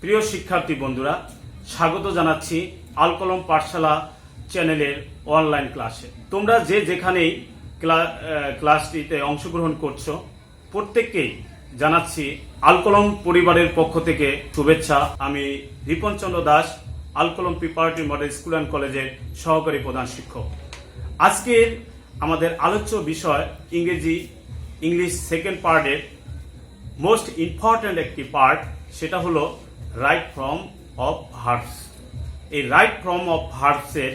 প্রিয় শিক্ষার্থী বন্ধুরা, স্বাগত জানাচ্ছি আল কলম পাঠশালা চ্যানেলের অনলাইন ক্লাসে। তোমরা যে যেখানেই ক্লাসটিতে অংশগ্রহণ করছো, প্রত্যেককেই জানাচ্ছি আল কলম পরিবারের পক্ষ থেকে শুভেচ্ছা। আমি রিপন চন্দ্র দাস, আল কলম প্রিপারেটরি মডেল স্কুল অ্যান্ড কলেজের সহকারী প্রধান শিক্ষক। আজকের আমাদের আলোচ্য বিষয় ইংলিশ সেকেন্ড পার্টের মোস্ট ইম্পর্ট্যান্ট একটি পার্ট, সেটা হলো রাইট ফর্ম অফ ভার্বস। এই রাইট ফর্ম অফ ভার্বসের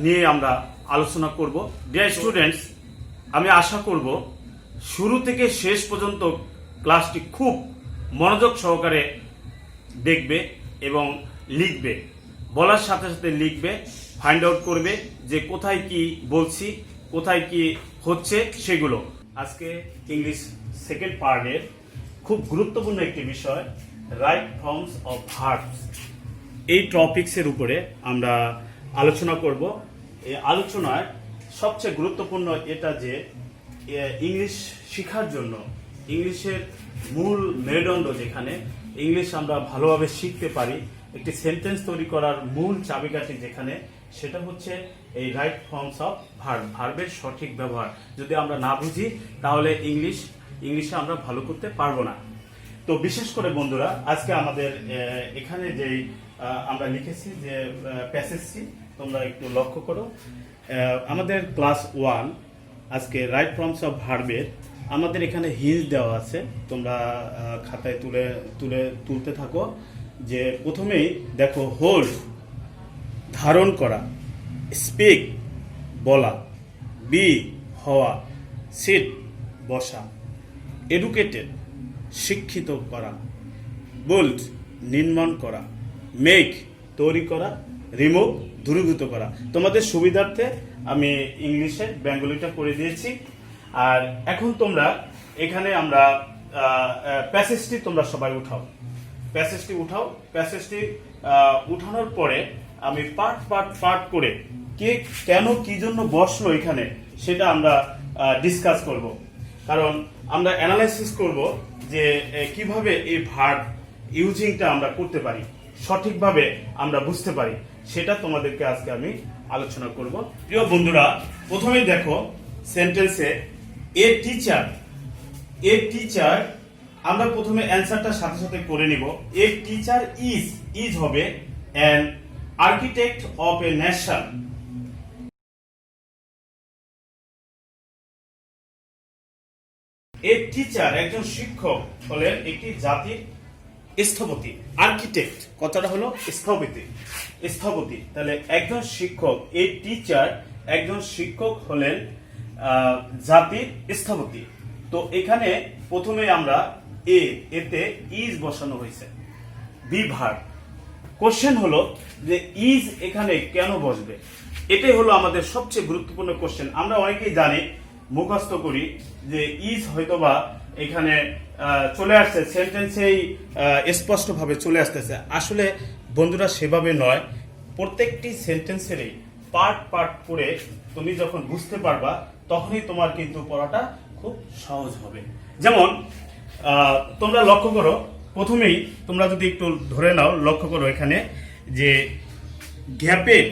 নিয়ে আমরা আলোচনা করব। ডিয়ার স্টুডেন্টস, আমি আশা করব শুরু থেকে শেষ পর্যন্ত ক্লাসটি খুব মনোযোগ সহকারে দেখবে এবং লিখবে, বলার সাথে সাথে লিখবে, ফাইন্ড আউট করবে যে কোথায় কি বলছি, কোথায় কি হচ্ছে সেগুলো। আজকে ইংলিশ সেকেন্ড পার্টের খুব গুরুত্বপূর্ণ একটি বিষয় রাইট ফর্মস অফ ভার্বস। এই টপিকসের উপরে আমরা আলোচনা করব। এই আলোচনায় সবচেয়ে গুরুত্বপূর্ণ এটা যে ইংলিশ শেখার জন্য ইংলিশের মূল মেরুদণ্ড, যেখানে ইংলিশ আমরা ভালোভাবে শিখতে পারি, একটি সেন্টেন্স তৈরি করার মূল চাবিকাঠি যেখানে, সেটা হচ্ছে এই রাইট ফর্মস অফ ভার্ব, ভার্বের সঠিক ব্যবহার। যদি আমরা না বুঝি তাহলে ইংলিশে আমরা ভালো করতে পারবো না। তো বিশেষ করে বন্ধুরা, আজকে আমাদের এখানে যে আমরা লিখেছি যে প্যাসেজটি, তোমরা একটু লক্ষ্য করো। আমাদের ক্লাস 1 আজকে রাইট ফর্মস অফ ভার্বের আমাদের এখানে হিন্ট দেওয়া আছে, তোমরা খাতায় তুলতে থাকো। যে প্রথমেই দেখো, হোল্ড ধারণ করা, স্পিক বলা, বি হওয়া, সিট বসা, এডুকেটেড শিক্ষিত করা, বোল্ড নির্মাণ করা, মেক তৈরি করা, রিমুভ দূরীভূত করা। তোমাদের সুবিধার্থে আমি ইংলিশে বেঙ্গলিটা করে দিয়েছি। আর এখন তোমরা এখানে আমরা প্যাসেজটি তোমরা সবাই উঠাও, প্যাসেজটি উঠানোর পরে আমি পার্ট করে কে কেন কি জন্য বসলো এখানে সেটা আমরা ডিসকাস করব। কারণ আমরা অ্যানালাইসিস করব যে কিভাবে এই ভার্ব ইউজিংটা আমরা করতে পারি, সঠিকভাবে আমরা বুঝতে পারি, সেটা তোমাদেরকে আজকে আমি আলোচনা করব। প্রিয় বন্ধুরা, প্রথমেই দেখো সেন্টেন্সে এ টিচার, আমরা প্রথমে অ্যান্সারটা সাথে সাথে করে নিব। এ টিচার ইজ হবে an architect of a nation. A teacher একজন শিক্ষক হলেন একটি জাতির স্থপতি। আর্কিটেক্ট কথাটা হলো স্থপতি। তাহলে একজন শিক্ষক, এ টিচার একজন শিক্ষক হলেন জাতির স্থপতি। তো এখানে প্রথমে আমরা এতে ইজ বসানো হয়েছে, বি ভার্ব। কোশ্চেন হলো যে ইজ এখানে কেন বসবে, এটাই হলো আমাদের সবচেয়ে গুরুত্বপূর্ণ কোশ্চেন। আমরা অনেকেই জানি, মুখস্থ করি যে ইজ হয়তোবা এখানে চলে আসছে, সেন্টেন্সেই স্পষ্টভাবে চলে আসতেছে। আসলে বন্ধুরা সেভাবে নয়, প্রত্যেকটি সেন্টেন্সেরই পার্ট করে তুমি যখন বুঝতে পারবা, তখনই তোমার কিন্তু পড়াটা খুব সহজ হবে। যেমন তোমরা লক্ষ্য করো, প্রথমেই তোমরা যদি একটু ধরে নাও, লক্ষ্য করো এখানে যে গ্যাপের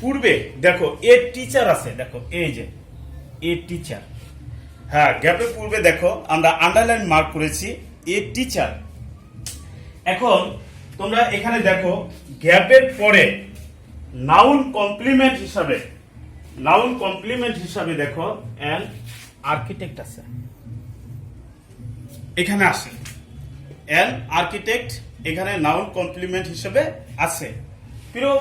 পূর্বে দেখো এ টিচার আছে, দেখো এই যে এ টিচার, হ্যাঁ গ্যাপের পূর্বে দেখো আমরা আন্ডারলাইন মার্ক করেছি এ টিচার। এখন তোমরা এখানে দেখো গ্যাপের পরে নাউন কমপ্লিমেন্ট হিসাবে দেখো অ্যান আর্কিটেক্ট আছে, এখানে আসে অ্যান আর্কিটেক্ট, এখানে নাউন কমপ্লিমেন্ট হিসেবে আছে। প্রিয়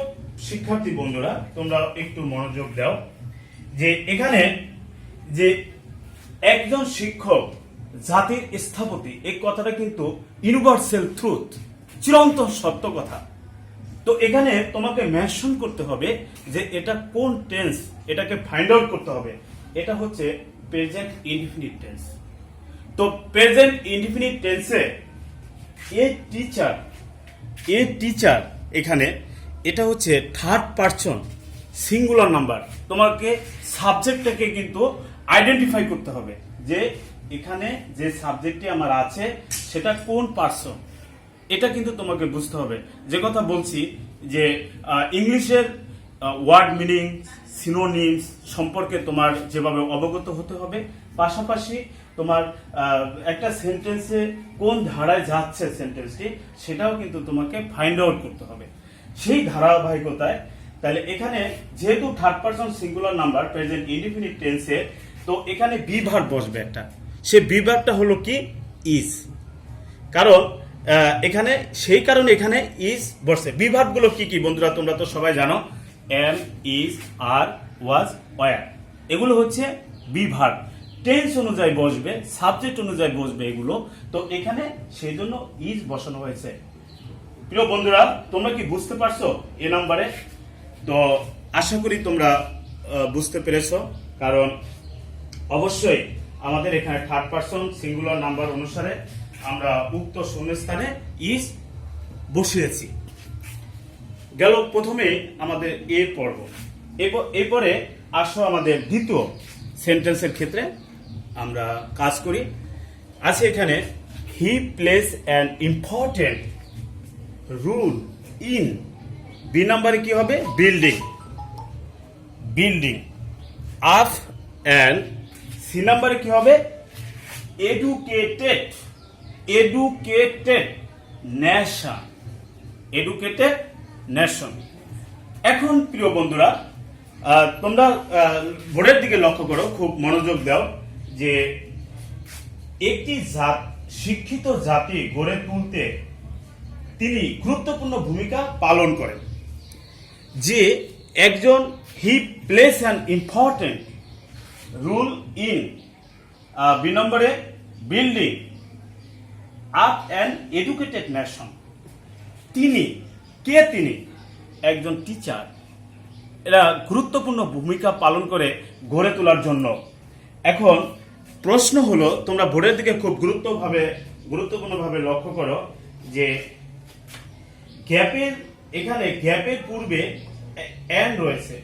শিক্ষার্থী বন্ধুরা, তোমরা একটু মনোযোগ দাও যে এখানে যে একজন শিক্ষক জাতির স্থপতি, এই কথাটা কিন্তু ইউনিভার্সাল ট্রুথ, চিরন্তন সত্য কথা। তো এখানে তোমাকে মেনশন করতে হবে যে এটা কোন টেন্স, এটাকে ফাইন্ড আউট করতে হবে। এটা হচ্ছে প্রেজেন্ট ইনডিফিনিট টেন্স। তো প্রেজেন্ট ইনডিফিনিট টেন্সে এ টিচার এখানে এটা হচ্ছে থার্ড পারসন সিঙ্গুলার নাম্বার। তোমাকে সাবজেক্টটাকে কিন্তু আইডেন্টিফাই করতে হবে যে এখানে যে সাবজেক্টটি আমার আছে সেটা কোন পারসন। এটা কিন্তু তোমাকে বুঝতে হবে। যে কথা বলছি যে ইংলিশের ওয়ার্ড মিনিং, সিনোনিমস সম্পর্কে তোমার যেভাবে অবগত হতে হবে, পাশাপাশি তোমার একটা সেন্টেন্সে কোন ধারায় যাচ্ছে সেন্টেন্সটি সেটাও কিন্তু তোমাকে ফাইন্ড আউট করতে হবে। সেই ধারাবাহিকতায় তাহলে এখানে যেহেতু third person singular number present indefinite টেন্সে, তো এখানে বি ভার্ব বসবে একটা। সে বি ভার্বটা হলো কি? ইজ। কারণ এখানে সেই কারণে এখানে ইজ বসছে। বি ভার্বগুলো কি কি বন্ধুরা? তোমরা তো সবাই জানো, am, is, are, was, were, এগুলো হচ্ছে বি ভার্ব। টেন্স অনুযায়ী বসবে, সাবজেক্ট অনুযায়ী বসবে এগুলো। তো এখানে সেই জন্য ইজ বসানো হয়েছে। প্রিয় বন্ধুরা, তোমরা কি বুঝতে পারছো এ নাম্বারে? তো আশা করি তোমরা বুঝতে পেরেছো, কারণ অবশ্যই আমাদের এখানে থার্ড পারসন সিঙ্গুলার নাম্বার অনুসারে আমরা উক্ত শূন্যস্থানে ইজ বসিয়েছি। গেল প্রথমে আমাদের এর পর্ব। এরপরে আসো আমাদের দ্বিতীয় সেন্টেন্সের ক্ষেত্রে আমরা কাজ করি। আছে এখানে he place an important role in. B নাম্বারে কি হবে? Building, building up. And C নাম্বারে কি হবে? Educated, educated nation, educated nation. এখন প্রিয় বন্ধুরা, তোমরা বোর্ডের দিকে লক্ষ্য করো, খুব মনোযোগ দাও, যে একটি শিক্ষিত জাতি গড়ে তুলতে তিনি গুরুত্বপূর্ণ ভূমিকা পালন করেন। যে একজন he place an important role in B নম্বরে building up an educated nation. তিনি কে? তিনি একজন টিচার। এরা গুরুত্বপূর্ণ ভূমিকা পালন করে গড়ে তোলার জন্য। এখন প্রশ্ন হলো, তোমরা বোর্ডের দিকে খুব গুরুত্বপূর্ণভাবে লক্ষ্য করো, যে এখানে গ্যাপের পূর্বে অ্যান্ড রয়েছে।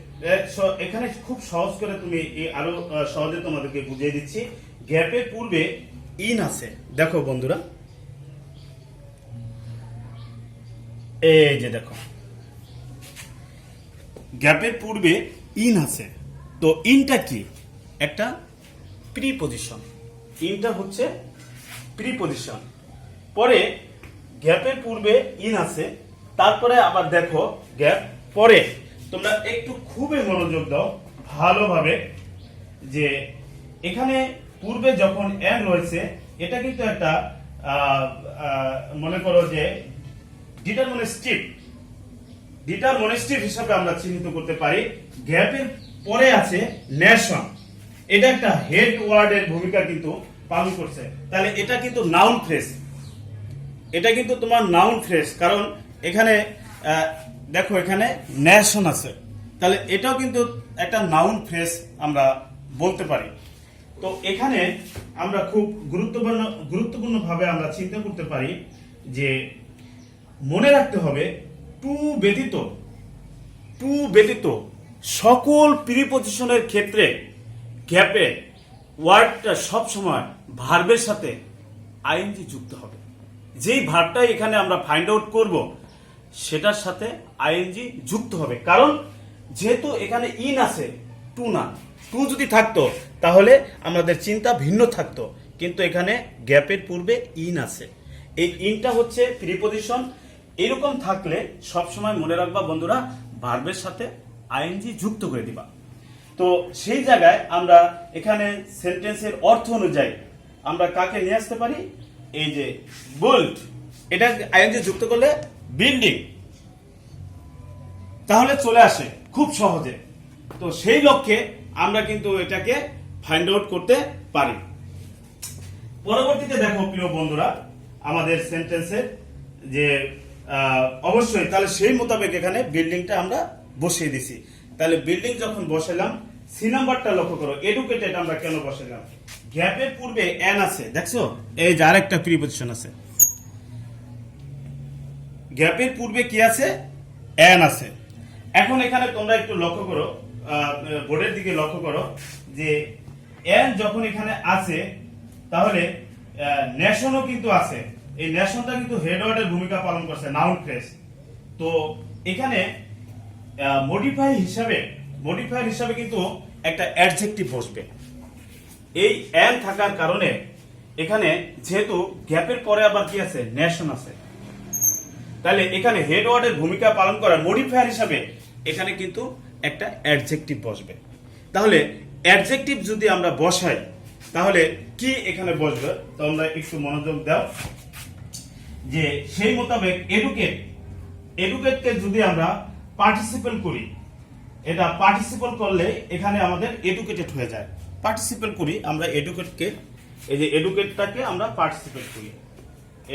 এখানে খুব সহজ করে তুমি আরো সহজে তোমাদেরকে বুঝিয়ে দিচ্ছি। গ্যাপের পূর্বে ইন আছে। দেখো বন্ধুরা, এই যে দেখো, গ্যাপের পূর্বে ইন আছে। তো ইনটা কি? একটা প্রিপজিশন। ইনটা হচ্ছে প্রিপজিশন। পরে গ্যাপের পূর্বে ইন আছে, তারপরে আবার দেখো গ্যাপ পরে। তোমরা একটু খুবই মনোযোগ দাও ভালোভাবে, যে এখানে পূর্বে যখন এন রয়েছে, এটা কিন্তু একটা মনে করো যে ডিটারমিনিস্টিভ হিসাবে আমরা চিহ্নিত করতে পারি। গ্যাপের পরে আছে নেশন, এটা একটা হেড ওয়ার্ডের ভূমিকা কিন্তু পালন করছে। তাহলে এটা কিন্তু নাউন ফ্রেজ, এটা কিন্তু তোমার নাউন ফ্রেজ। কারণ এখানে দেখো এখানে নেশন আছে, তাহলে এটাও কিন্তু একটা নাউন ফ্রেজ আমরা বলতে পারি। তো এখানে আমরা খুব গুরুত্বপূর্ণভাবে আমরা চিন্তা করতে পারি, যে মনে রাখতে হবে টু ব্যতীত সকল প্রিপজিশনের ক্ষেত্রে গ্যাপে ওয়ার্ডটা সবসময় ভার্বের সাথে আইএনজি যুক্ত হবে। যেই ভার্বটা এখানে আমরা ফাইন্ড আউট করব, সেটার সাথে আইএনজি যুক্ত হবে। কারণ যেহেতু এখানে ইন আছে, টু না। টু যদি থাকতো তাহলে আমাদের চিন্তা ভিন্ন থাকতো, কিন্তু এখানে গ্যাপের পূর্বে ইন আছে। এই ইনটা হচ্ছে প্রিপজিশন। এরকম থাকলে সবসময় মনে রাখবা বন্ধুরা, ভার্বের সাথে আইএনজি যুক্ত করে দিবা। তো সেই জায়গায় আমরা এখানে সেন্টেন্সের অর্থ অনুযায়ী আমরা কাকে নিয়ে আসতে পারি? এই যে বিল্ড, এটা আইএনজি যুক্ত করলে বিল্ডিং, তাহলে চলে আসে খুব সহজে। তো সেই লক্ষ্যে আমরা কিন্তু এটাকে ফাইন্ড আউট করতে পারি। পরবর্তীতে দেখো প্রিয় বন্ধুরা, আমাদের সেন্টেন্সের যে অবশ্যই তাহলে সেই মোতাবেক এখানে বিল্ডিংটা আমরা বসিয়ে দিছি। তাহলে বিল্ডিং যখন বসালাম, সি নাম্বারটা লক্ষ্য করো, এডুকেটেড আমরা কেন বসালাম? গ্যাপের পূর্বে এন আছে, দেখছো? এই যে আরেকটা প্রিপজিশন আছে। গ্যাপের পূর্বে কি আছে? এন আছে। এখন এখানে তোমরা একটু লক্ষ্য করো, বোর্ডের দিকে লক্ষ্য করো, যে এন যখন এখানে আছে, তাহলে নেশনও কিন্তু আছে। এই ন্যাশনটা কিন্তু হেড ওয়ার্ডের ভূমিকা পালন করছে, নাউন ফ্রেজ। তো এখানে মডিফায়ার হিসাবে কিন্তু একটা অ্যাডজেক্টিভ বসবে। এই এন থাকার কারণে এখানে যেহেতু গ্যাপের পরে আবার কি আছে, ন্যাশন আছে, তাহলে এখানে হেড ওয়ার্ডের ভূমিকা পালন করার মডিফায়ার হিসাবে এখানে কিন্তু একটা অ্যাডজেক্টিভ বসবে। তাহলে অ্যাডজেক্টিভ যদি আমরা বসাই তাহলে কি এখানে বসবে, তোমরা একটু মনোযোগ দাও। যে সেই মোতাবেক এডুকেটকে যদি আমরা পার্টিসিপেল করি, এটা পার্টিসিপেল করলে এখানে আমাদের এডুকেটেড হয়ে যায়। পার্টিসিপেল করি আমরা এডুকেটকে, এই যে এডুকেটটাকে আমরা পার্টিসিপেট করি,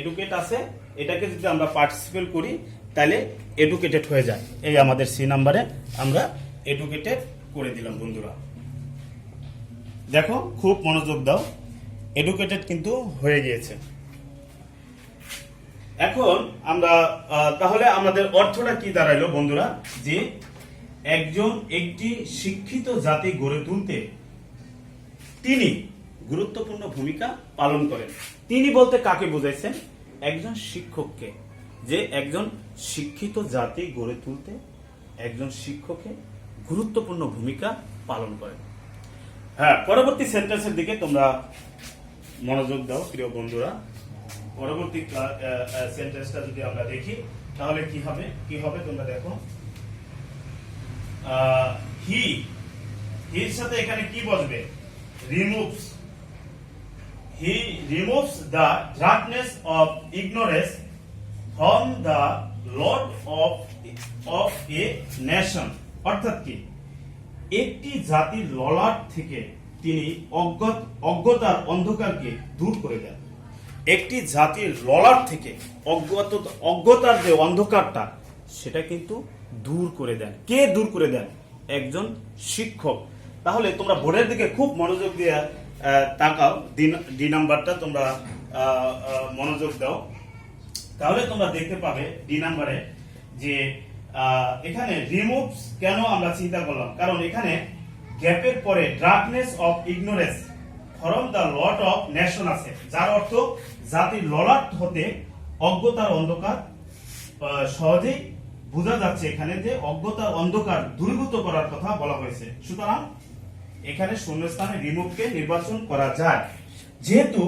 এডুকেট আছে, এটাকে যদি আমরা পার্টিসিপেট করি তাহলে এডুকেটেড হয়ে যায়। এই আমাদের সি নাম্বারে আমরা এডুকেটেড করে দিলাম বন্ধুরা। দেখো খুব মনোযোগ দাও, এডুকেটেড কিন্তু হয়ে গিয়েছে। এখন আমরা তাহলে আমাদের অর্থটা কি দাঁড়াইলো বন্ধুরা, যে একটি শিক্ষিত জাতি গড়ে তুলতে তিনি গুরুত্বপূর্ণ ভূমিকা পালন করেন। তিনি বলতে কাকে বোঝাইছেন, একজন শিক্ষককে, যে একজন শিক্ষিত জাতি গড়ে তুলতে একজন শিক্ষকে গুরুত্বপূর্ণ ভূমিকা পালন করেন। হ্যাঁ, পরবর্তী সেন্টেন্সের দিকে তোমরা মনোযোগ দাও প্রিয় বন্ধুরা। পরবর্তী সেন্টেন্সটা যদি আমরা দেখি তাহলে কি হবে তোমরা দেখো। হির সাথে এখানে কি বসবে, removes. He removes the darkness of ignorance from the Lord of a nation. অর্থাৎ কি, একটি জাতির ললাট থেকে তিনি অজ্ঞতার অন্ধকারকে দূর করে দেন। একটি জাতির ললাট থেকে অজ্ঞতার যে অন্ধকারটা সেটা কিন্তু দূর করে দেন। কে দূর করে দেন, একজন শিক্ষক। তাহলে তোমরা বোর্ডের দিকে খুব মনোযোগ দিয়ে তাকাও, ডি নাম্বারটা তোমরা মনোযোগ দাও, তাহলে তোমরা দেখতে পাবে ডি নাম্বারে যে এখানে রিমুভস কেন আমরা চিন্তা করলাম, কারণ এখানে গ্যাপের পরে darkness of ignorance from the Lord of nation আছে, যার অর্থ জাতির ললাট হতে অজ্ঞতার অন্ধকার। সহজেই বোঝা যাচ্ছে এখানে যে অজ্ঞতার অন্ধকার দূরীভূত করার কথা বলা হয়েছে। সুতরাং এখানে শূন্যস্থানে রিমুভকে নির্বাচন করা যায়। যেহেতু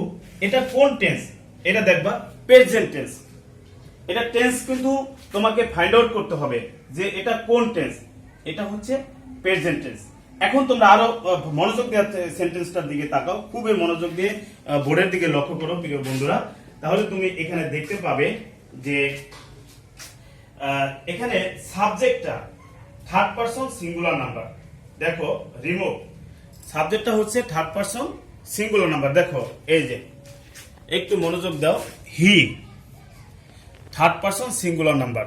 এটা কোন টেন্স, এটা দেখবা প্রেজেন্ট টেন্স। এটা টেন্স কিন্তু তোমাকে ফাইন্ড আউট করতে হবে যে এটা কোন টেন্স, এটা হচ্ছে প্রেজেন্ট টেন্স। এখন তোমরা আরো মনোযোগ দিয়ে সেন্টেন্সটার দিকে তাকাও, খুবই মনোযোগ দিয়ে বোর্ডের দিকে লক্ষ্য করো প্রিয় বন্ধুরা। তাহলে তুমি এখানে দেখতে পাবে যে এখানে সাবজেক্টটা থার্ড পারসন সিঙ্গুলার নাম্বার। দেখো রিমুভ, সাবজেক্টটা হচ্ছে থার্ড পারসন সিঙ্গুলার নাম্বার। দেখো এই যে একটু মনোযোগ দাও, he third person singular number.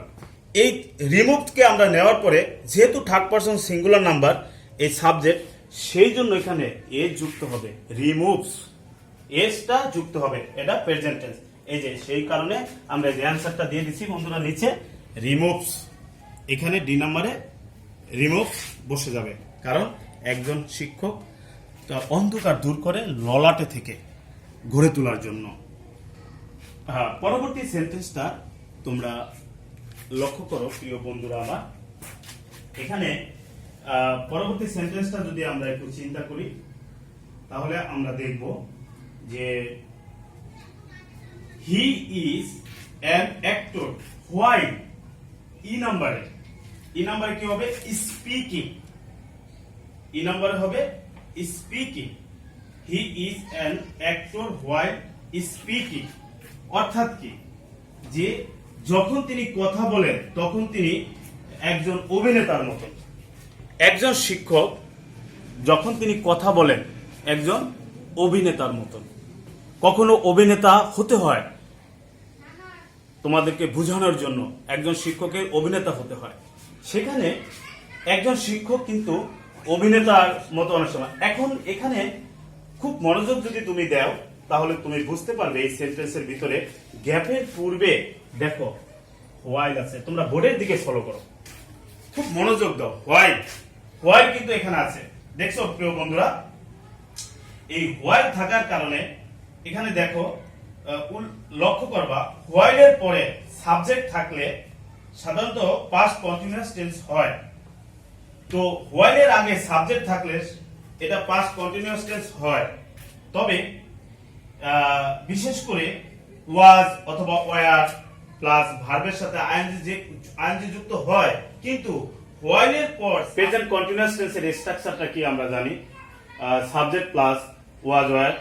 এই রিমুভকে আমরা নেওয়ার পরে যেহেতু থার্ড পারসন সিঙ্গুলার নাম্বার এই সাবজেক্ট, সেই জন্য এখানে এ যুক্ত হবে, রিমুভস এসটা যুক্ত হবে, এটা প্রেজেন্ট টেন্স। এই যে সেই কারণে আমরা যে অ্যানসারটা দিয়ে দিচ্ছি বন্ধুরা নিচে, রিমুভস। এখানে ডি নাম্বারে রিমুভস বসে যাবে, কারণ একজন শিক্ষক তার অন্ধকার দূর করে ললাটে থেকে গড়ে তোলার জন্য। হ্যাঁ, পরবর্তী সেন্টেন্সটা তোমরা লক্ষ্য করো প্রিয় বন্ধুরা আমার। এখানে পরবর্তী সেন্টেন্সটা যদি আমরা একটু চিন্তা করি তাহলে আমরা দেখব যে he is an actor while. E নাম্বারে কি হবে, স্পিকিং। ই নাম্বারে হবে speaking. He is an actor while speaking. অর্থাৎ কি, যে যখন তিনি কথা বলেন তখন তিনি একজন অভিনেতার মতন। একজন শিক্ষক যখন তিনি কথা বলেন একজন অভিনেতার মতন। কখনো অভিনেতা হতে হয় তোমাদেরকে বোঝানোর জন্য, একজন শিক্ষকের অভিনেতা হতে হয়। সেখানে একজন শিক্ষক কিন্তু অভিনেতার মতো অনেক সময়। এখন এখানে খুব মনোযোগ যদি তুমি দাও তাহলে তুমি বুঝতে পারবে এই সেন্টেন্সের ভিতরে গ্যাপের পূর্বে দেখো হোয়াইল আছে। তোমরা বোর্ডের দিকে ফলো করো, খুব মনোযোগ দাও। হোয়াইল কিন্তু এখানে আছে, দেখছো প্রিয় বন্ধুরা। এই হোয়াইল থাকার কারণে এখানে দেখো লক্ষ্য করবা হোয়াইলের পরে সাবজেক্ট থাকলে সাধারণত পাস্ট কন্টিনিউয়াস টেন্স হয়। তো হোয়াইলের আগে সাবজেক্ট থাকলে এটা পাস্ট কন্টিনিউয়াস টেন্স হয়। তবে বিশেষ করে ওয়াজ অথবা ওয়ার প্লাস ভার্বের সাথে আইএনজি যুক্ত হয়, কিন্তু হোয়াইলের পর প্রেজেন্ট কন্টিনিউয়াস টেন্সের স্ট্রাকচারটা কি আমরা জানি, subject plus was were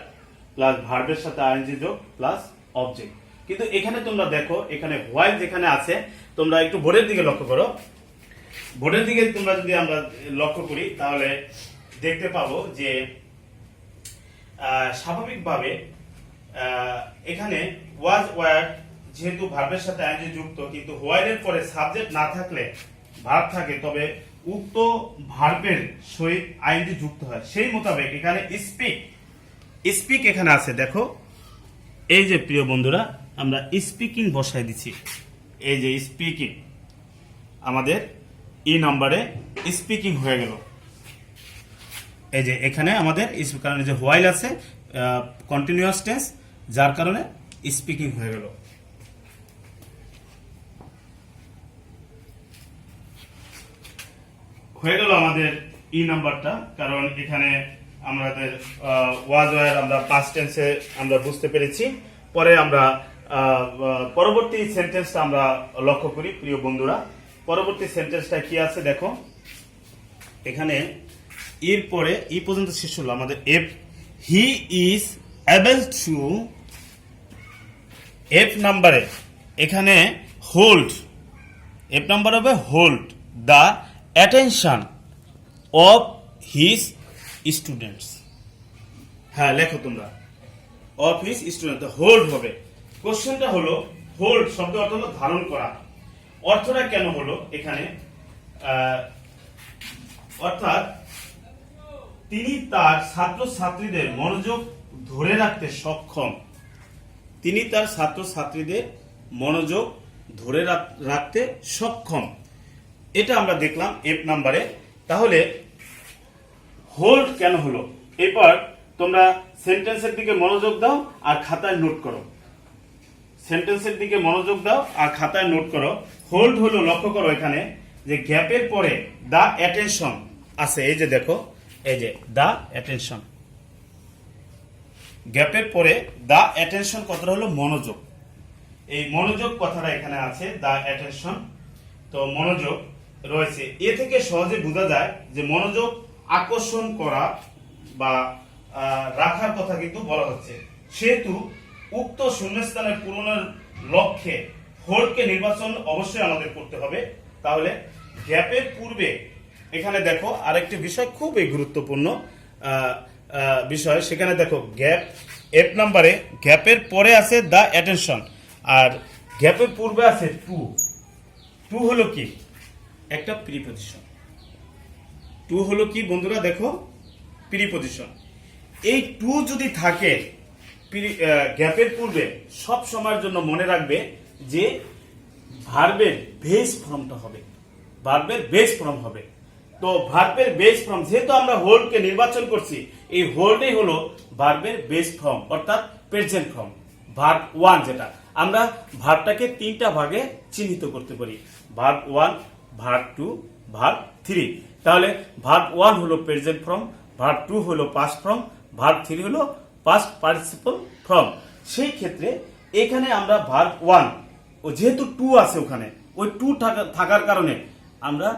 plus ভার্বের সাথে আইএনজি যোগ প্লাস অবজেক্ট। কিন্তু এখানে তোমরা দেখো, এখানে হোয়াইল যেখানে আছে, তোমরা একটু বোর্ডের দিকে লক্ষ্য করো। বোর্ডের দিকে তোমরা যদি আমরা লক্ষ্য করি তাহলে দেখতে পাবো যে স্বাভাবিকভাবে এখানে ওয়াজ ওয়ার যেহেতু ভার্বের সাথে আইএনজি যুক্ত, কিন্তু হোয়াইলের পরে সাবজেক্ট না থাকলে ভার্ব থাকে, তবে উক্ত ভার্বের সহিত আইএনজি যুক্ত হয়। সেই মোতাবেক এখানে স্পিক এখানে আছে, দেখো এই যে প্রিয় বন্ধুরা আমরা স্পিকিং বসাই দিচ্ছি। এই যে স্পিকিং আমাদের নাম্বারে স্পিকিং হয়ে গেল। এই যে এখানে আমাদের কারণে যে হোয়াইল আছে কন্টিনিউয়াস টেন্স, যার কারণে স্পিকিং হয়ে গেল। হয়ে গেল আমাদের নাম্বারটা, কারণ এখানে আমাদের ওয়াজ ওয়ার আমরা পাস্ট টেন্সে আমরা বুঝতে পেরেছি। পরে আমরা পরবর্তী সেন্টেন্সটা আমরা লক্ষ্য করি প্রিয় বন্ধুরা। পরবর্তী সেন্টেন্সটা কি আছে দেখো, এখানে এর পরে পর্যন্ত শেষ হলো আমাদের F. He is able to, F নাম্বারে এখানে হোল্ড, এফ নাম্বার হবে hold the attention of his students. হ্যাঁ লেখো তোমরা, অফ হিজ স্টুডেন্ট, হোল্ড হবে। কোশ্চেনটা হলো হোল্ড শব্দ অর্থ হলো ধারণ করা। অর্থটা কেন হলো এখানে, অর্থাৎ তিনি তার ছাত্রছাত্রীদের মনোযোগ ধরে রাখতে সক্ষম। তিনি তার ছাত্রছাত্রীদের মনোযোগ ধরে রাখতে সক্ষম, এটা আমরা দেখলাম এফ নাম্বারে। তাহলে হোল্ড কেন হলো, এরপর তোমরা সেন্টেন্সের দিকে মনোযোগ দাও আর খাতায় নোট করো। সেন্টেন্সের দিকে মনোযোগ দাও আর খাতায় নোট করো। হোল্ড হলো, লক্ষ্য করো এখানে যে গ্যাপের পরে দা অ্যাটেনশন আছে। এই যে দেখো, এই যে দা অ্যাটেনশন, গ্যাপের পরে দা অ্যাটেনশন কথাটা হলো মনোযোগ। এই মনোযোগ কথাটা এখানে আছে, দা অ্যাটেনশন। তো মনোযোগ রয়েছে, এ থেকে সহজে বোঝা যায় যে মনোযোগ আকর্ষণ করা বা রাখার কথা কিন্তু বলা হচ্ছে। সেহেতু উক্ত শূন্যস্থানের পূরণের লক্ষ্যে হোল্ডকে নির্বাচন অবশ্যই আমাদের করতে হবে। তাহলে গ্যাপের পূর্বে এখানে দেখো আরেকটি বিষয় খুবই গুরুত্বপূর্ণ বিষয়, সেখানে দেখো গ্যাপ এফ নাম্বারে গ্যাপের পরে আছে দা অ্যাটেনশন, আর গ্যাপের পূর্বে আছে টু। টু হলো কি, একটা প্রিপজিশন। টু হলো কি বন্ধুরা, দেখো প্রিপজিশন। এই টু যদি থাকে গ্যাপের পূর্বে, সব সময়ের জন্য মনে রাখবে যে ভার্বের বেস ফর্মটা হবে, ভার্বের বেস ফর্ম হবে। তো ভার্বের বেস ফর্ম, যেহেতু আমরা হোল্ডকে নির্বাচন করছি, এই হোল্ডই হলো ভার্বের বেস ফর্ম, অর্থাৎ প্রেজেন্ট ফর্ম। ভার্ব ওয়ান, যেটা আমরা ভার্বটাকে তিনটা ভাগে চিহ্নিত করতে পারি, verb one, verb two, verb three. তাহলে ভার্ব ওয়ান হলো প্রেজেন্ট ফর্ম, ভার্ব টু হলো পাস্ট ফর্ম, ভার্ব থ্রি হলো পাস্ট পার্টিসিপল ফর্ম। সেই ক্ষেত্রে এখানে আমরা ভার্ব ওয়ান, ও যেহেতু টু আছে ওখানে, ওই টু থাকার কারণে আমরা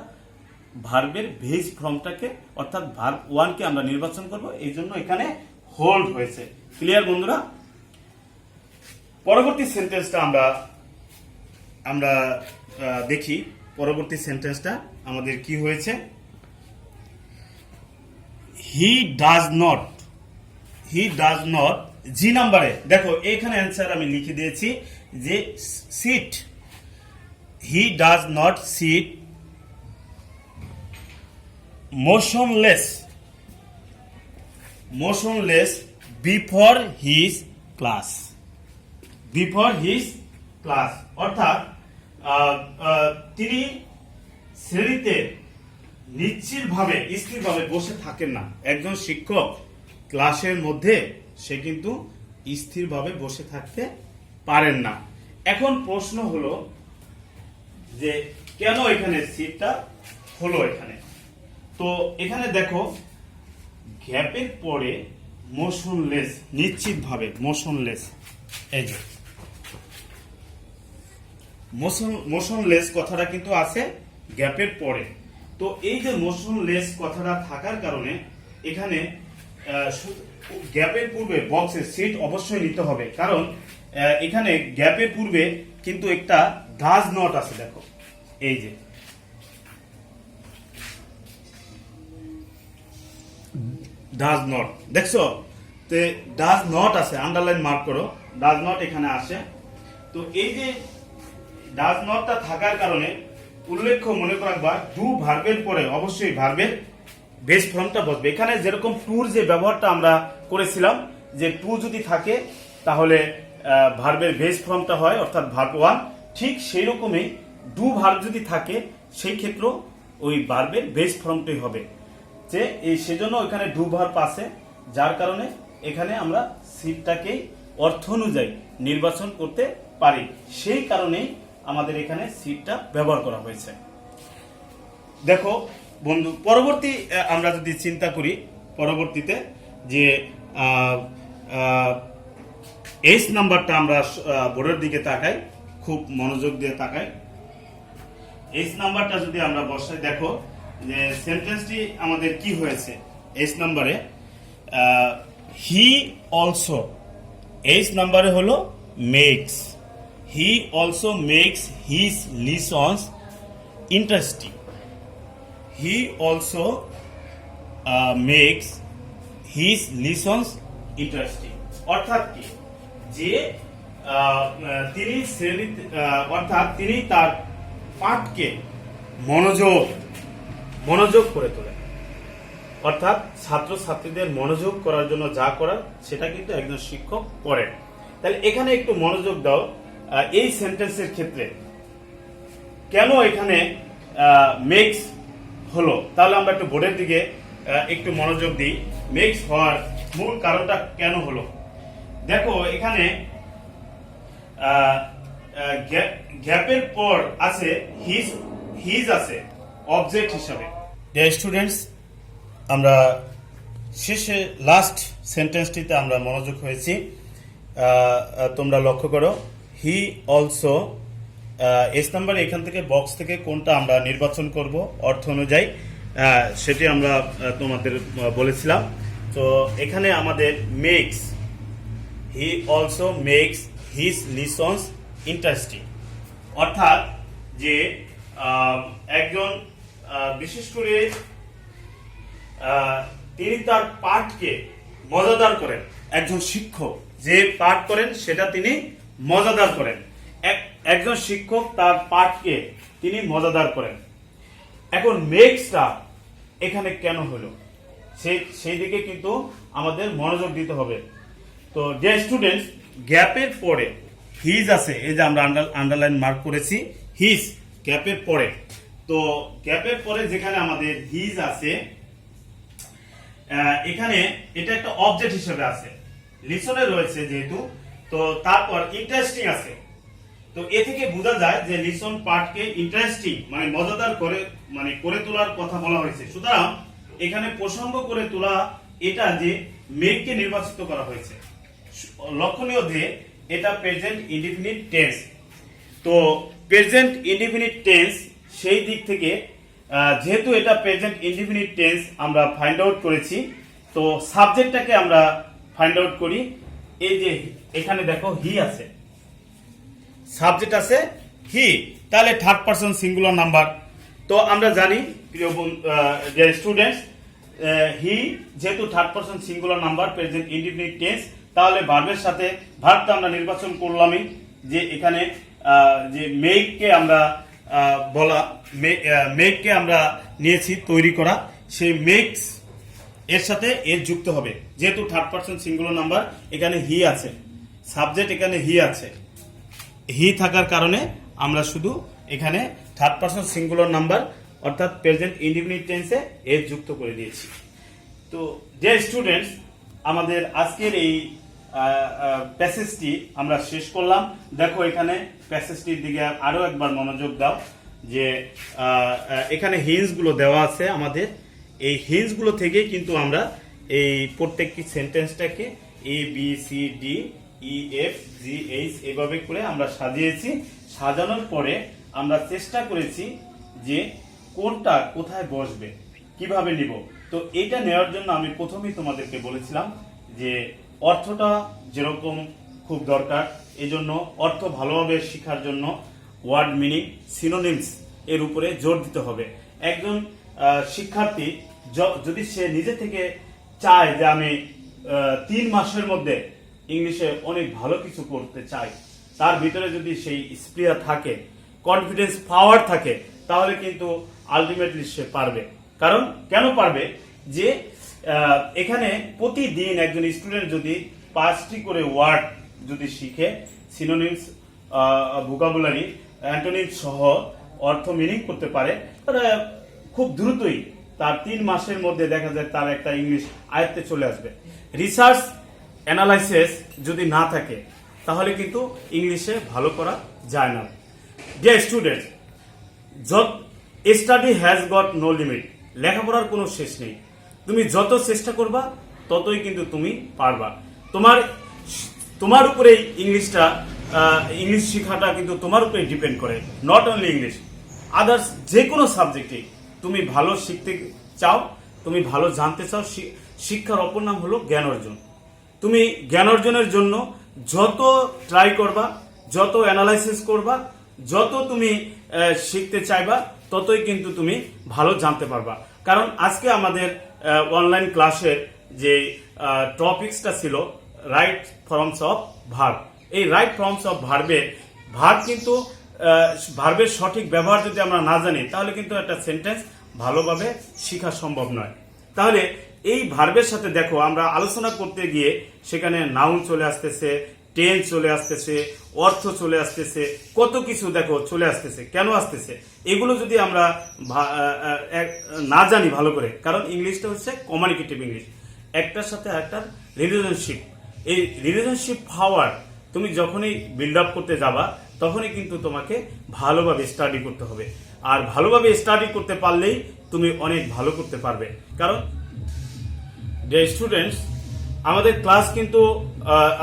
ভার্বের বেস ফর্মটাকে অর্থাৎ ভার্ব ওয়ানকে আমরা নির্বাচন করব, এই জন্য এখানে হোল্ড হয়েছে। ক্লিয়ার বন্ধুরা? পরবর্তী সেন্টেন্সটা আমরা দেখি। পরবর্তী সেন্টেন্সটা আমাদের কি হয়েছে, হি ডাজ নট, জি নাম্বারে দেখো এখানে অ্যান্সার আমি লিখে দিয়েছি যে sit. He does not sit motionless before his class, অর্থাৎ তিনি শ্রেণীতে স্থিরভাবে বসে থাকেন না। একজন শিক্ষক ক্লাসের মধ্যে সে কিন্তু স্থিরভাবে বসে থাকতে পারেন না। এখন প্রশ্ন হলো যে কেন এখানে সিটটা হলো এখানে। তো এখানে দেখো গ্যাপের পরে মোশনলেস, নিশ্চিতভাবে মোশনলেস, এই যে মোশনলেস কথাটা কিন্তু আছে গ্যাপের পরে। তো এই যে মোশনলেস কথাটা থাকার কারণে এখানে গ্যাপের পূর্বে বক্সে সিট অবশ্যই নিতে হবে, কারণ এখানে গ্যাপের পূর্বে কিন্তু একটা ডাজ নট আছে। দেখো এই যে ডাজ নট, দেখছো তে ডাজ নট আছে, আন্ডারলাইন মার্ক করো, ডাজ নট এখানে আসে। তো এই যে ডাজ নটটা থাকার কারণে উল্লেখ্য মনে রাখবা ডু ভার্বের পরে অবশ্যই ভার্বের বেস ফর্মটা বসবে। এখানে যেরকম টুর যে ব্যবহারটা আমরা করেছিলাম, যে টু যদি থাকে তাহলে ভার্বের বেস ফর্মটা হয় অর্থাৎ ভার্ব ওয়ান, ঠিক সেই রকমই ডু ভার্ব যদি থাকে সেই ক্ষেত্রে ওই ভার্বের বেস ফর্মটাই হবে। যে এই সেজন্য এখানে ডু ভার্ব আছে, যার কারণে এখানে আমরা সিটটাকেই অর্থ অনুযায়ী নির্বাচন করতে পারি, সেই কারণেই আমাদের এখানে সিটটা ব্যবহার করা হয়েছে। দেখো বন্ধু, পরবর্তী আমরা যদি চিন্তা করি পরবর্তীতে যে এইচ নাম্বারটা আমরা বোর্ডের দিকে তাকাই, খুব মনোযোগ দিয়ে তাকাই। এইচ নাম্বারটা যদি আমরা বসাই, দেখো যে সেন্টেন্সটি আমাদের কি হয়েছে। এইচ নাম্বারে হি অলসো, এইচ নাম্বারে হলো makes, he also makes his lessons interesting, he also makes his lessons interesting. অর্থাৎ কি, যে তিনি শ্রেণী অর্থাৎ তিনি তার পাঠকে মনোযোগ করে তোলেন। অর্থাৎ ছাত্রছাত্রীদের মনোযোগ করার জন্য যা করার সেটা কিন্তু একজন শিক্ষক করেন। তাহলে এখানে একটু মনোযোগ দাও এই সেন্টেন্সের ক্ষেত্রে কেন এখানে মেক্স হলো। তাহলে আমরা একটু বোর্ডের দিকে একটু মনোযোগ দিই। মেক্স হওয়ার মূল কারণটা কেন হলো, দেখো এখানে গ্যাপের পর আছে হিজ আছে অবজেক্ট হিসাবে। ডিয়ার স্টুডেন্টস, আমরা শেষে লাস্ট সেন্টেন্সটিতে আমরা মনোযোগ হয়েছি। তোমরা লক্ষ্য করো হি অলসো, এস নাম্বার এখান থেকে বক্স থেকে কোনটা আমরা নির্বাচন করব অর্থ অনুযায়ী সেটি আমরা তোমাদের বলেছিলাম। তো এখানে আমাদের makes, he also makes his lessons interesting. অর্থাৎ যে একজন বিশেষ করে তিনি তার পাঠকে মজাদার করেন। একজন শিক্ষক যে পাঠ করেন সেটা তিনি মজাদার করেন। একজন শিক্ষক তার পাঠকে তিনি মজাদার করেন। এখন মেক্সটা এখানে কেন হলো সেই দিকে কিন্তু আমাদের মনোযোগ দিতে হবে। তো যে স্টুডেন্টস, গ্যাপের পরে হিজ আছে, এই যে আমরা আন্ডারলাইন মার্ক করেছি হিজ গ্যাপের পরে। তো গ্যাপের পরে যেখানে আমাদের হিজ আছে, এখানে এটা একটা অবজেক্ট হিসেবে আছে, লিসনে রয়েছে যেহেতু, তো তারপর ইন্টারেস্টিং আছে। তো এ থেকে বোঝা যায় যে লিসন পার্টকে ইন্টারেস্টিং মানে মজাদার করে তোলার কথা বলা হয়েছে। সুতরাং এখানে প্রসঙ্গ করে তোলা এটা যে মেককে নির্বাচিত করা হয়েছে। লক্ষণীয় যে এটা প্রেজেন্ট ইনডিফিনিট টেন্স। তো প্রেজেন্ট ইনডিফিনিট টেন্স সেই দিক থেকে যেহেতু এটা প্রেজেন্ট ইনডিফিনিট টেন্স আমরা ফাইন্ড আউট করেছি, তো সাবজেক্টটাকে আমরা ফাইন্ড আউট করি। এই যে এখানে দেখো হি আছে, সাবজেক্ট আছে হি, তাহলে থার্ড পারসন সিঙ্গুলার নাম্বার। তো আমরা জানি প্রিয় স্টুডেন্টস, হি যেহেতু third person singular number present indefinite tense, তাহলে ভার্বের সাথে ভার্বটা আমরা নির্বাচন করলামই। যে এখানে যে মেককে আমরা মেককে আমরা নিয়েছি তৈরি করা, সেই মেক্স এর সাথে এর যুক্ত হবে। যেহেতু থার্ড পারসন সিঙ্গুলার নাম্বার, এখানে হি আছে, সাবজেক্ট এখানে হি আছে, হি থাকার কারণে আমরা শুধু এখানে থার্ড পারসন সিঙ্গুলার নাম্বার অর্থাৎ প্রেজেন্ট ইনডিফিনিট টেন্সে এর যুক্ত করে দিয়েছি। তো যে স্টুডেন্টস, আমাদের আজকের এই প্যাসেজটি আমরা শেষ করলাম। দেখো এখানে প্যাসেজটির দিকে আরো একবার মনোযোগ দাও যে এখানে হিন্সগুলো দেওয়া আছে আমাদের। এই হিন্সগুলো থেকেই কিন্তু আমরা এই প্রত্যেকটি সেন্টেন্সটাকে ABCDEFGH এভাবে করে আমরা সাজিয়েছি। সাজানোর পরে আমরা চেষ্টা করেছি যে কোনটা কোথায় বসবে, কিভাবে নিব। তো এটা নেওয়ার জন্য আমি প্রথমেই তোমাদেরকে বলেছিলাম যে অর্থটা যেরকম খুব দরকার, এজন্য অর্থ ভালোভাবে শেখার জন্য ওয়ার্ড মিনিং, সিনোনিমস এর উপরে জোর দিতে হবে। একজন শিক্ষার্থী যদি সে নিজে থেকে চায় যে আমি 3 মাসের মধ্যে ইংলিশে অনেক ভালো কিছু করতে চাই, তার ভিতরে যদি সেই স্প্রিয়া থাকে, কনফিডেন্স পাওয়ার থাকে, তাহলে কিন্তু আলটিমেটলি সে পারবে। কারণ কেন পারবে, যে এখানে প্রতিদিন একজন স্টুডেন্ট যদি 5টি করে ওয়ার্ড যদি শিখে, সিনোনিমস, ভোকাবুলারি, অ্যান্টোনিমস সহ অর্থ মিনিং করতে পারে, তাহলে খুব দ্রুতই তার 3 মাসের মধ্যে দেখা যায় তার একটা ইংলিশ আয়ত্তে চলে আসবে। রিসার্চ অ্যানালাইসিস যদি না থাকে তাহলে কিন্তু ইংলিশে ভালো করা যায় না। Dear students, study has got no limit. লেখাপড়ার কোনো শেষ নেই। তুমি যত চেষ্টা করবা ততই কিন্তু তুমি পারবা। তোমার উপরে ইংলিশ শেখাটা কিন্তু তোমার উপরে ডিপেন্ড করে। নট অনলি ইংলিশ, আদার্স যে কোনো সাবজেক্টে তুমি ভালো শিখতে চাও, তুমি ভালো জানতে চাও, শিক্ষার অপর নাম হলো জ্ঞান অর্জন। তুমি জ্ঞান অর্জনের জন্য যত ট্রাই করবা, যত অ্যানালাইসিস করবা, যত তুমি শিখতে চাইবা, ততই কিন্তু তুমি ভালো জানতে পারবা। কারণ আজকে আমাদের অনলাইন ক্লাসের যে টপিকসটা ছিল রাইট ফর্মস অফ ভার্ব। এই রাইট ফর্মস অফ ভার্ব কিন্তু ভার্বের সঠিক ব্যবহার যদি আমরা না জানি, তাহলে কিন্তু একটা সেন্টেন্স ভালোভাবে শেখা সম্ভব নয়। তাহলে এই ভার্বের সাথে দেখো আমরা আলোচনা করতে গিয়ে সেখানে নাউন চলে আসতেছে, টেন্স চলে আসতেছে, অর্থ চলে আসতেছে, কত কিছু দেখো চলে আসতেছে। কেন আসতেছে? এগুলো যদি আমরা না জানি ভালো করে, কারণ ইংলিশটা হচ্ছে কমিউনিকেটিভ ইংলিশ, একটার সাথে একটার রিলেশনশিপ। এই রিলেশনশিপ পাওয়ার তুমি যখনই বিল্ড আপ করতে যাবা, তখনই কিন্তু তোমাকে ভালোভাবে স্টাডি করতে হবে। আর ভালোভাবে স্টাডি করতে পারলেই তুমি অনেক ভালো করতে পারবে। কারণ স্টুডেন্টস, আমাদের ক্লাস কিন্তু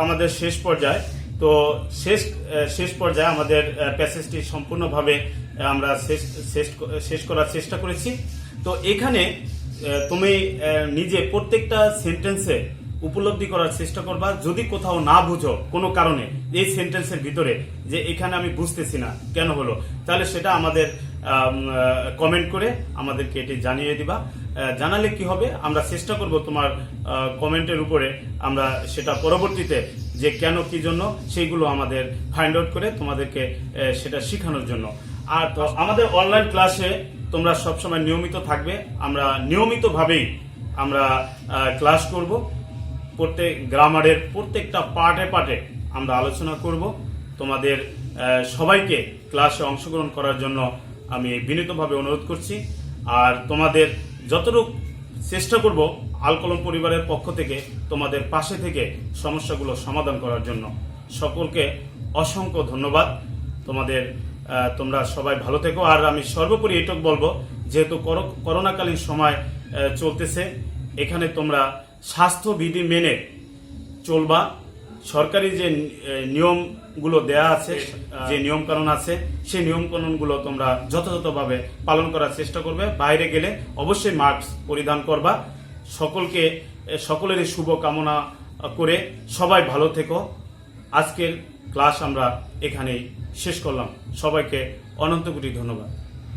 আমাদের শেষ পর্যায়ে। তো শেষ পর্যায়ে আমাদের প্যাসেজটি সম্পূর্ণভাবে আমরা শেষ করার চেষ্টা করেছি। তো এখানে তুমি নিজে প্রত্যেকটা সেন্টেন্সে উপলব্ধি করার চেষ্টা করবা। যদি কোথাও না বুঝো কোনো কারণে এই সেন্টেন্সের ভিতরে, যে এখানে আমি বুঝতেছি না কেন হলো, তাহলে সেটা আমাদের কমেন্ট করে আমাদেরকে এটি জানিয়ে দিবা। জানালে কি হবে, আমরা চেষ্টা করব তোমার কমেন্টের উপরে আমরা সেটা পরবর্তীতে যে কেন কি জন্য সেইগুলো আমাদের ফাইন্ড আউট করে তোমাদেরকে সেটা শেখানোর জন্য। আর তো আমাদের অনলাইন ক্লাসে তোমরা সবসময় নিয়মিত থাকবে। আমরা নিয়মিতভাবেই আমরা ক্লাস করব। প্রত্যেক গ্রামারের প্রত্যেকটা পার্টে আমরা আলোচনা করব। তোমাদের সবাইকে ক্লাসে অংশগ্রহণ করার জন্য আমি বিনীতভাবে অনুরোধ করছি। আর তোমাদের যতটুকু চেষ্টা করব আল কলম পরিবারের পক্ষ থেকে তোমাদের পাশে থেকে সমস্যাগুলো সমাধান করার জন্য। সকলকে অসংখ্য ধন্যবাদ। তোমরা সবাই ভালো থেকো। আর আমি সর্বোপরি এটুকু বলবো, যেহেতু করোনাকালীন সময় চলতেছে, এখানে তোমরা স্বাস্থ্যবিধি মেনে চলবা। সরকারি যে নিয়মগুলো দেয়া আছে, যে নিয়ম কানুন আছে, সেই নিয়ম কানুনগুলো তোমরা যথাযথভাবে পালন করার চেষ্টা করবে। বাইরে গেলে অবশ্যই মাস্ক পরিধান করবা। সকলেরই শুভ কামনা করে সবাই ভালো থেকো। আজকের ক্লাস আমরা এখানেই শেষ করলাম। সবাইকে অনন্ত কোটি ধন্যবাদ।